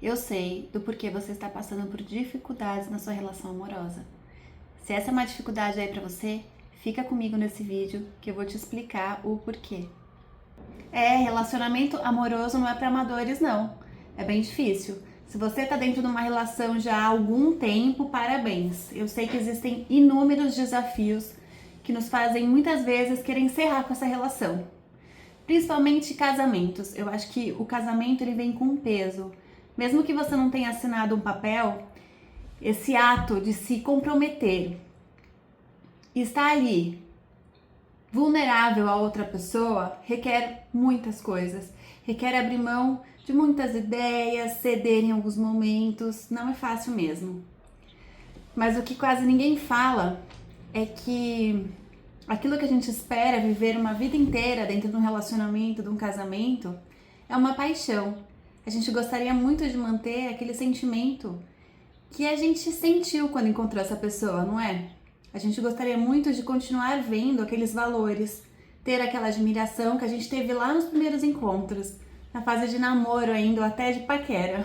Eu sei do porquê você está passando por dificuldades na sua relação amorosa. Se essa é uma dificuldade aí pra você, fica comigo nesse vídeo que eu vou te explicar o porquê. Relacionamento amoroso não é para amadores não. É bem difícil. Se você tá dentro de uma relação já há algum tempo, parabéns. Eu sei que existem inúmeros desafios que nos fazem muitas vezes querer encerrar com essa relação. Principalmente casamentos. Eu acho que o casamento ele vem com um peso. Mesmo que você não tenha assinado um papel, esse ato de se comprometer, estar ali vulnerável a outra pessoa, requer muitas coisas. Requer abrir mão de muitas ideias, ceder em alguns momentos. Não é fácil mesmo. Mas o que quase ninguém fala é que aquilo que a gente espera viver uma vida inteira dentro de um relacionamento, de um casamento, é uma paixão. A gente gostaria muito de manter aquele sentimento que a gente sentiu quando encontrou essa pessoa, não é? A gente gostaria muito de continuar vendo aqueles valores, ter aquela admiração que a gente teve lá nos primeiros encontros, na fase de namoro ainda, ou até de paquera.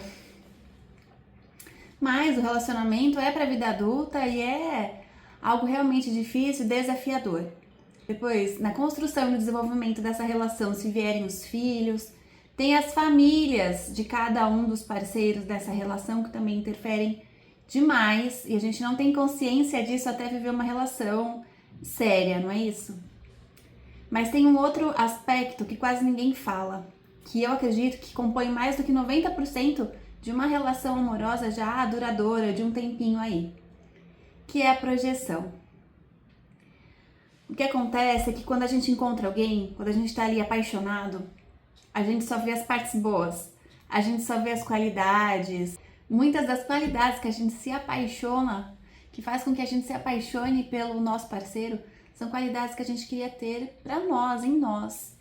Mas o relacionamento é para a vida adulta e é algo realmente difícil e desafiador. Depois, na construção e no desenvolvimento dessa relação, se vierem os filhos, tem as famílias de cada um dos parceiros dessa relação que também interferem demais e a gente não tem consciência disso até viver uma relação séria, não é isso? Mas tem um outro aspecto que quase ninguém fala, que eu acredito que compõe mais do que 90% de uma relação amorosa já duradoura, de um tempinho aí, que é a projeção. O que acontece é que quando a gente encontra alguém, quando a gente tá ali apaixonado, a gente só vê as partes boas, a gente só vê as qualidades. Muitas das qualidades que a gente se apaixona, que faz com que a gente se apaixone pelo nosso parceiro, são qualidades que a gente queria ter pra nós, em nós.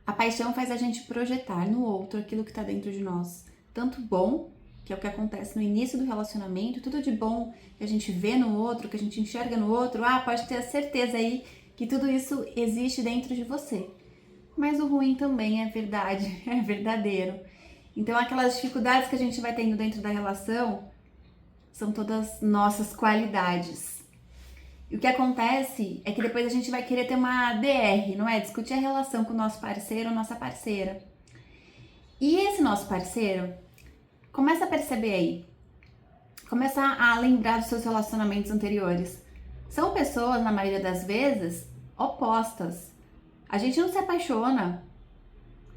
A paixão faz a gente projetar no outro aquilo que tá dentro de nós, tanto bom, que é o que acontece no início do relacionamento, tudo de bom que a gente vê no outro, que a gente enxerga no outro, pode ter a certeza aí que tudo isso existe dentro de você. Mas o ruim também é verdade, é verdadeiro. Então aquelas dificuldades que a gente vai tendo dentro da relação são todas nossas qualidades. E o que acontece é que depois a gente vai querer ter uma DR, não é? Discutir a relação com o nosso parceiro ou nossa parceira. E esse nosso parceiro, começa a perceber aí, começa a lembrar dos seus relacionamentos anteriores. São pessoas, na maioria das vezes, opostas. A gente não se apaixona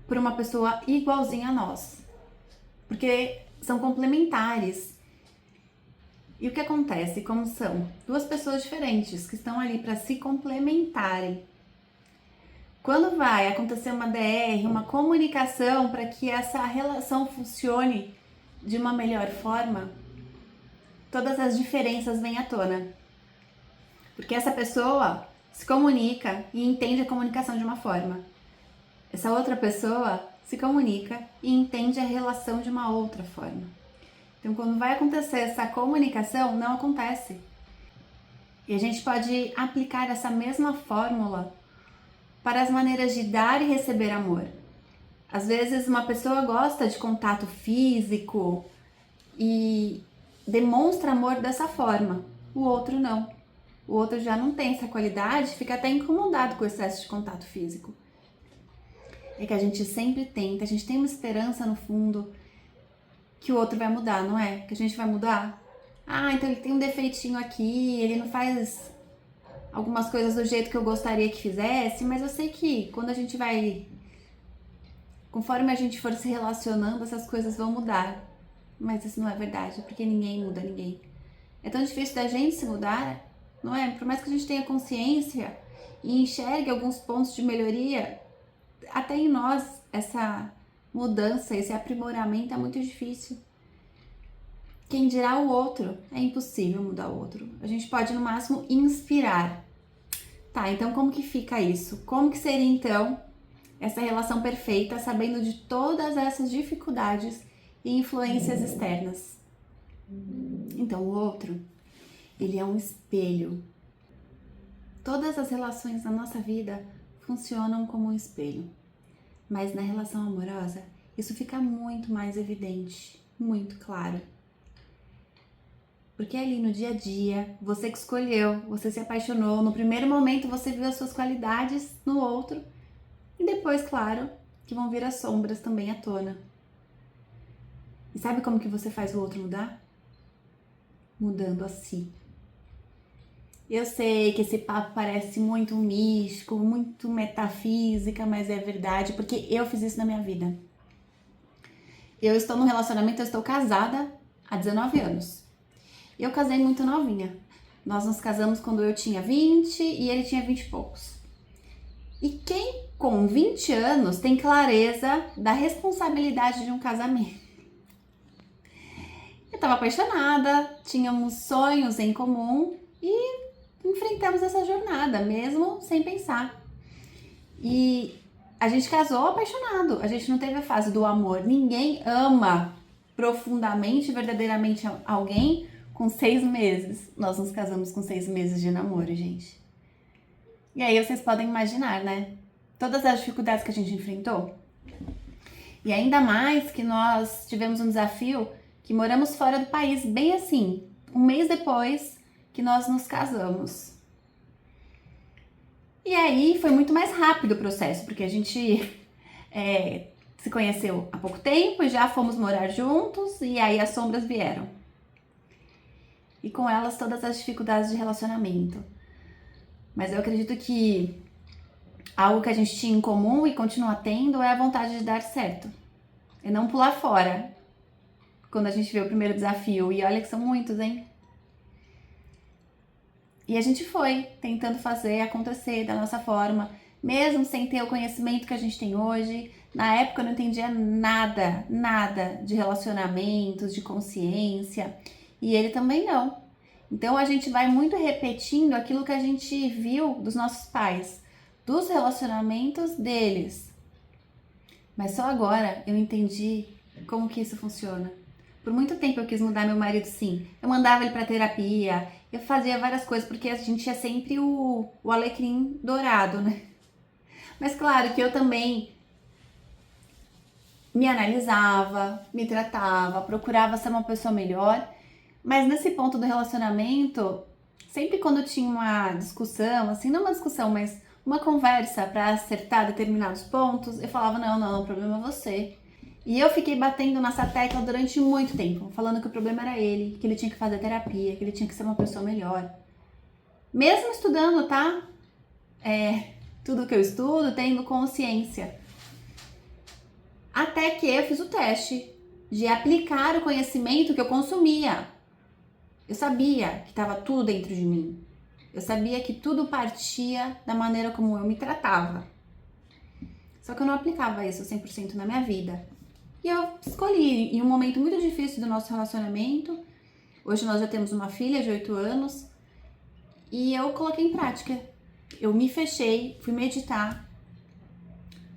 por uma pessoa igualzinha a nós, porque são complementares. E o que acontece? Como são duas pessoas diferentes que estão ali para se complementarem. Quando vai acontecer uma DR, uma comunicação para que essa relação funcione de uma melhor forma, todas as diferenças vêm à tona. Porque essa pessoa se comunica e entende a comunicação de uma forma. Essa outra pessoa se comunica e entende a relação de uma outra forma. Então, quando vai acontecer essa comunicação, não acontece. E a gente pode aplicar essa mesma fórmula para as maneiras de dar e receber amor. Às vezes, uma pessoa gosta de contato físico e demonstra amor dessa forma, o outro não. O outro já não tem essa qualidade, fica até incomodado com o excesso de contato físico. É que a gente sempre tenta, a gente tem uma esperança no fundo que o outro vai mudar, não é? Que a gente vai mudar. Então ele tem um defeitinho aqui, ele não faz algumas coisas do jeito que eu gostaria que fizesse, mas eu sei que quando a gente vai, conforme a gente for se relacionando, essas coisas vão mudar. Mas isso não é verdade, porque ninguém muda ninguém. É tão difícil da gente se mudar, não é? Por mais que a gente tenha consciência e enxergue alguns pontos de melhoria, até em nós essa mudança, esse aprimoramento é muito difícil. Quem dirá o outro? É impossível mudar o outro. A gente pode no máximo inspirar. Tá, então como que fica isso? Como que seria então essa relação perfeita, sabendo de todas essas dificuldades e influências externas? Então o outro, ele é um espelho. Todas as relações na nossa vida funcionam como um espelho. Mas na relação amorosa, isso fica muito mais evidente, muito claro. Porque ali no dia a dia, você que escolheu, você se apaixonou, no primeiro momento você viu as suas qualidades no outro, e depois, claro, que vão vir as sombras também à tona. E sabe como que você faz o outro mudar? Mudando a si. Eu sei que esse papo parece muito místico, muito metafísica, mas é verdade, porque eu fiz isso na minha vida. Eu estou num relacionamento, eu estou casada há 19 anos. Eu casei muito novinha. Nós nos casamos quando eu tinha 20 e ele tinha 20 e poucos. E quem com 20 anos tem clareza da responsabilidade de um casamento? Eu estava apaixonada, tínhamos sonhos em comum e enfrentamos essa jornada, mesmo sem pensar. E a gente casou apaixonado, a gente não teve a fase do amor. Ninguém ama profundamente, verdadeiramente alguém com 6 meses. Nós nos casamos com 6 meses de namoro, gente. E aí vocês podem imaginar, né? Todas as dificuldades que a gente enfrentou. E ainda mais que nós tivemos um desafio que moramos fora do país, bem assim, um mês depois que nós nos casamos. E aí foi muito mais rápido o processo, porque a gente se conheceu há pouco tempo e já fomos morar juntos, e aí as sombras vieram. E com elas todas as dificuldades de relacionamento. Mas eu acredito que algo que a gente tinha em comum e continua tendo é a vontade de dar certo. E não pular fora quando a gente vê o primeiro desafio. E olha que são muitos, hein? E a gente foi tentando fazer acontecer da nossa forma, mesmo sem ter o conhecimento que a gente tem hoje. Na época eu não entendia nada de relacionamentos, de consciência. E ele também não. Então a gente vai muito repetindo aquilo que a gente viu dos nossos pais, dos relacionamentos deles. Mas só agora eu entendi como que isso funciona. Por muito tempo eu quis mudar meu marido, sim. Eu mandava ele pra terapia, eu fazia várias coisas, porque a gente é sempre o alecrim dourado, né? Mas claro que eu também me analisava, me tratava, procurava ser uma pessoa melhor. Mas nesse ponto do relacionamento, sempre quando tinha uma discussão, assim, não uma discussão, mas uma conversa para acertar determinados pontos, eu falava, não, o problema é você. E eu fiquei batendo nessa tecla durante muito tempo, falando que o problema era ele, que ele tinha que fazer terapia, que ele tinha que ser uma pessoa melhor. Mesmo estudando, tá? Tudo que eu estudo, tendo consciência. Até que eu fiz o teste de aplicar o conhecimento que eu consumia. Eu sabia que estava tudo dentro de mim. Eu sabia que tudo partia da maneira como eu me tratava. Só que eu não aplicava isso 100% na minha vida. E eu escolhi, em um momento muito difícil do nosso relacionamento, hoje nós já temos uma filha de 8 anos, e eu coloquei em prática. Eu me fechei, fui meditar,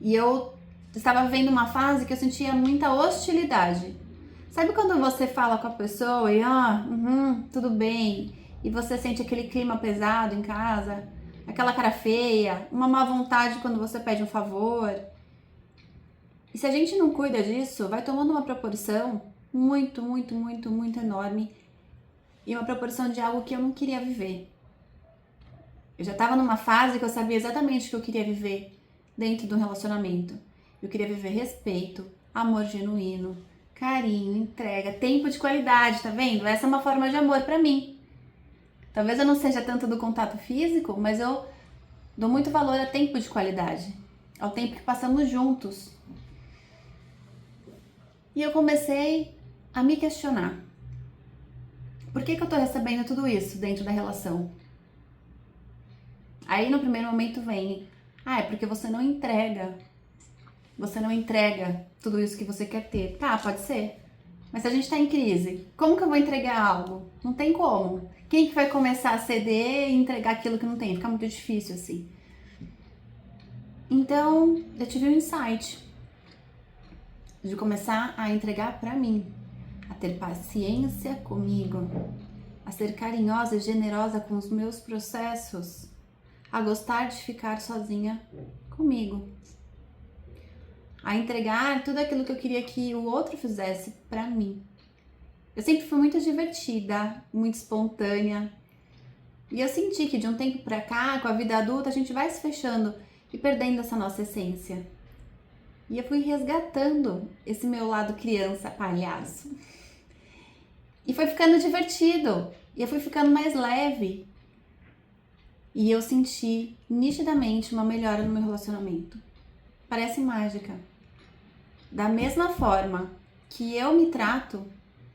e eu estava vivendo uma fase que eu sentia muita hostilidade. Sabe quando você fala com a pessoa e tudo bem, e você sente aquele clima pesado em casa, aquela cara feia, uma má vontade quando você pede um favor? E se a gente não cuida disso, vai tomando uma proporção muito enorme, e uma proporção de algo que eu não queria viver. Eu já estava numa fase que eu sabia exatamente o que eu queria viver dentro do relacionamento. Eu queria viver respeito, amor genuíno, carinho, entrega, tempo de qualidade, tá vendo? Essa é uma forma de amor pra mim. Talvez eu não seja tanto do contato físico, mas eu dou muito valor a tempo de qualidade, ao tempo que passamos juntos. E eu comecei a me questionar. Por que eu tô recebendo tudo isso dentro da relação? Aí no primeiro momento vem, é porque você não entrega. Você não entrega tudo isso que você quer ter. Tá, pode ser. Mas se a gente tá em crise, como que eu vou entregar algo? Não tem como. Quem que vai começar a ceder e entregar aquilo que não tem? Fica muito difícil assim. Então, eu tive um insight de começar a entregar pra mim, a ter paciência comigo, a ser carinhosa e generosa com os meus processos, a gostar de ficar sozinha comigo. a entregar tudo aquilo que eu queria que o outro fizesse pra mim. Eu sempre fui muito divertida, muito espontânea. E eu senti que de um tempo pra cá, com a vida adulta, a gente vai se fechando e perdendo essa nossa essência. E eu fui resgatando esse meu lado criança, palhaço. E foi ficando divertido. E eu fui ficando mais leve. E eu senti nitidamente uma melhora no meu relacionamento. Parece mágica. Da mesma forma que eu me trato,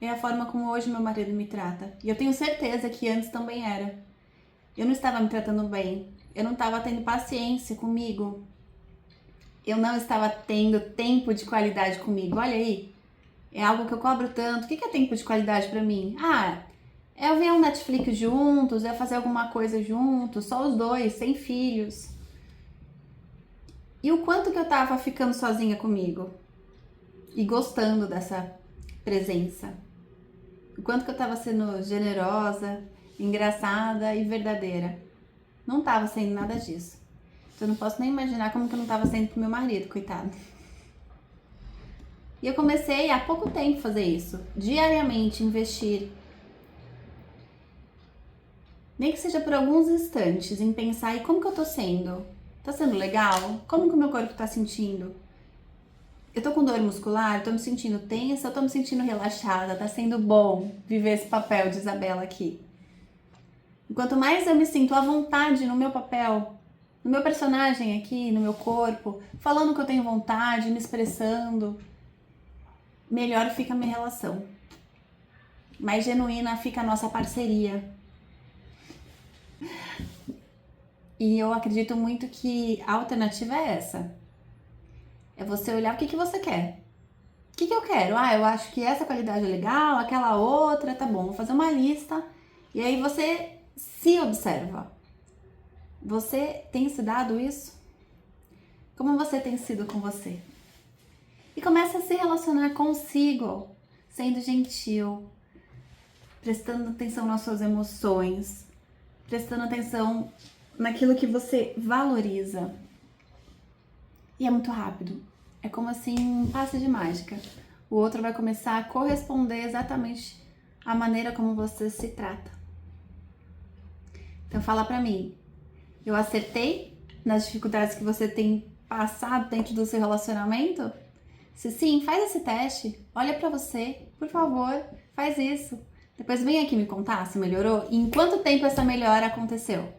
é a forma como hoje meu marido me trata. E eu tenho certeza que antes também era. Eu não estava me tratando bem. Eu não estava tendo paciência comigo. Eu não estava tendo tempo de qualidade comigo. Olha aí. É algo que eu cobro tanto. O que é tempo de qualidade pra mim? É eu ver um Netflix juntos, é fazer alguma coisa juntos, só os dois, sem filhos. E o quanto que eu tava ficando sozinha comigo e gostando dessa presença. O quanto que eu tava sendo generosa, engraçada e verdadeira. Não tava sendo nada disso. Então eu não posso nem imaginar como que eu não tava sendo pro meu marido, coitado. E eu comecei há pouco tempo fazer isso. Diariamente investir. Nem que seja por alguns instantes em pensar, e como que eu tô sendo? Tá sendo legal? Como que o meu corpo tá sentindo? Eu tô com dor muscular? Eu tô me sentindo tensa? Eu tô me sentindo relaxada? Tá sendo bom viver esse papel de Isabela aqui. E quanto mais eu me sinto à vontade no meu papel, no meu personagem aqui, no meu corpo, falando o que eu tenho vontade, me expressando, melhor fica a minha relação. Mais genuína fica a nossa parceria. E eu acredito muito que a alternativa é essa. É você olhar o que você quer. O que eu quero? Eu acho que essa qualidade é legal, aquela outra, tá bom. Vou fazer uma lista. E aí você se observa. Você tem se dado isso? Como você tem sido com você? E começa a se relacionar consigo, sendo gentil, prestando atenção nas suas emoções, prestando atenção naquilo que você valoriza. E é muito rápido. É como assim um passe de mágica. O outro vai começar a corresponder exatamente à maneira como você se trata. Então fala pra mim, eu acertei nas dificuldades que você tem passado dentro do seu relacionamento? Se sim, faz esse teste. Olha pra você, por favor, faz isso. Depois vem aqui me contar se melhorou e em quanto tempo essa melhora aconteceu.